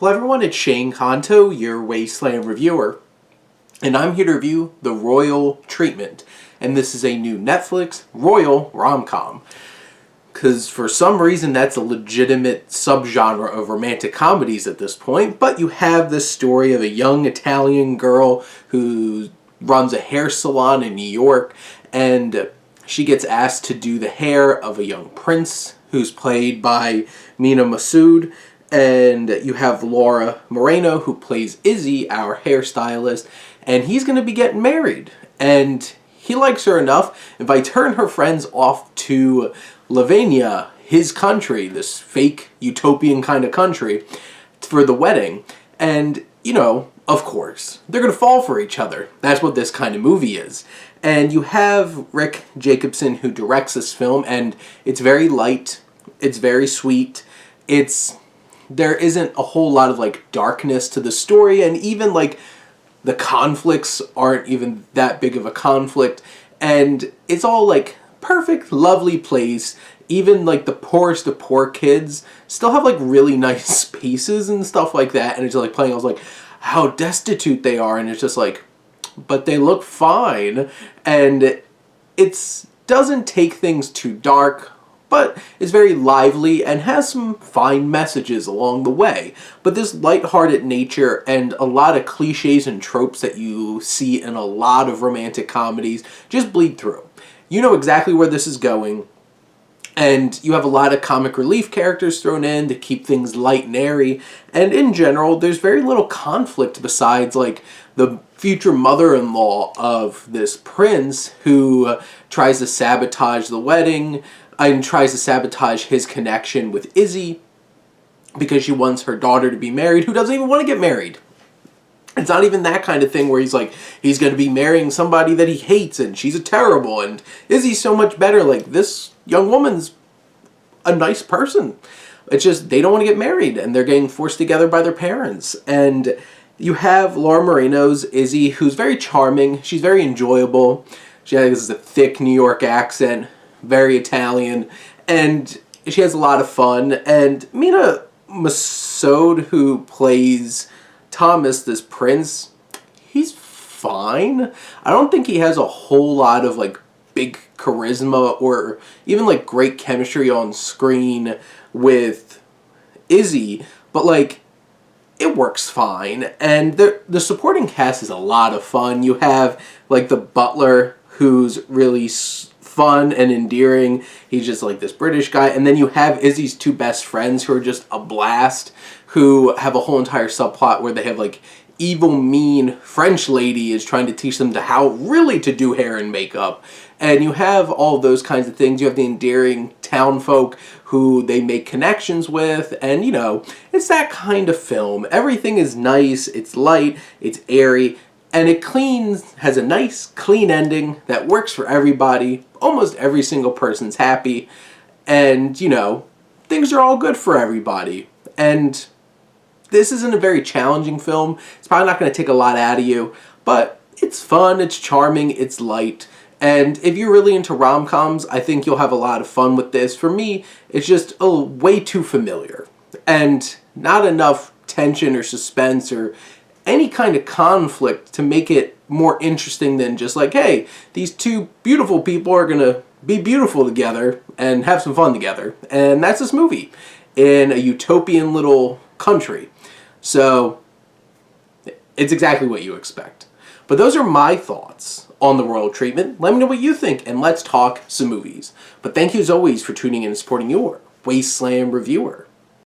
Hello everyone, it's Shane Kanto, your Wasteland reviewer, and I'm here to review The Royal Treatment, and this is a new Netflix royal rom-com, because for some reason that's a legitimate subgenre of romantic comedies at this point, but you have this story of a young Italian girl who runs a hair salon in New York, and she gets asked to do the hair of a young prince who's played by Mena Massoud. And you have Laura Marano, who plays Izzy, our hairstylist, and he's going to be getting married. And he likes her enough, invites her and her friends off to Lavinia, his country, this fake utopian kind of country, for the wedding. And, you know, of course, they're going to fall for each other. That's what this kind of movie is. And you have Jacobson, who directs this film, and it's very light, it's very sweet, there isn't a whole lot of like darkness to the story, and even like the conflicts aren't even that big of a conflict, and it's all like perfect, lovely place. Even like the poorest of poor kids still have like really nice spaces and stuff like that, and it's like playing. I was like, how destitute they are, and it's just like, but they look fine, and it doesn't take things too dark, but it's very lively and has some fine messages along the way. But this lighthearted nature and a lot of cliches and tropes that you see in a lot of romantic comedies just bleed through. You know exactly where this is going, and you have a lot of comic relief characters thrown in to keep things light and airy, and in general, there's very little conflict besides like the future mother-in-law of this prince who tries to sabotage the wedding, and tries to sabotage his connection with Izzy because she wants her daughter to be married, who doesn't even want to get married. It's not even that kind of thing where he's like, he's going to be marrying somebody that he hates and she's a terrible, and Izzy's so much better. Like, this young woman's a nice person. It's just they don't want to get married, and they're getting forced together by their parents. And you have Laura Marano's Izzy, who's very charming. She's very enjoyable. She has a thick New York accent, very Italian, and she has a lot of fun. And Mena Massoud, who plays Thomas, this prince, he's fine. I don't think he has a whole lot of like big charisma or even like great chemistry on screen with Izzy, but like it works fine. And the supporting cast is a lot of fun. You have like the butler, who's really fun and endearing. He's just like this British guy. And then you have Izzy's two best friends, who are just a blast, who have a whole entire subplot where they have like evil, mean French lady is trying to teach them how really to do hair and makeup. And you have all those kinds of things. You have the endearing town folk who they make connections with, and you know, it's that kind of film. Everything is nice, it's light, it's airy, and it has a nice, clean ending that works for everybody. Almost every single person's happy. And, you know, things are all good for everybody. And this isn't a very challenging film. It's probably not going to take a lot out of you. But it's fun, it's charming, it's light. And if you're really into rom-coms, I think you'll have a lot of fun with this. For me, it's just way too familiar. And not enough tension or suspense or any kind of conflict to make it more interesting than just like, hey, these two beautiful people are going to be beautiful together and have some fun together. And that's this movie in a utopian little country. So it's exactly what you expect. But those are my thoughts on The Royal Treatment. Let me know what you think, and let's talk some movies. But thank you as always for tuning in and supporting your Wasteland reviewer.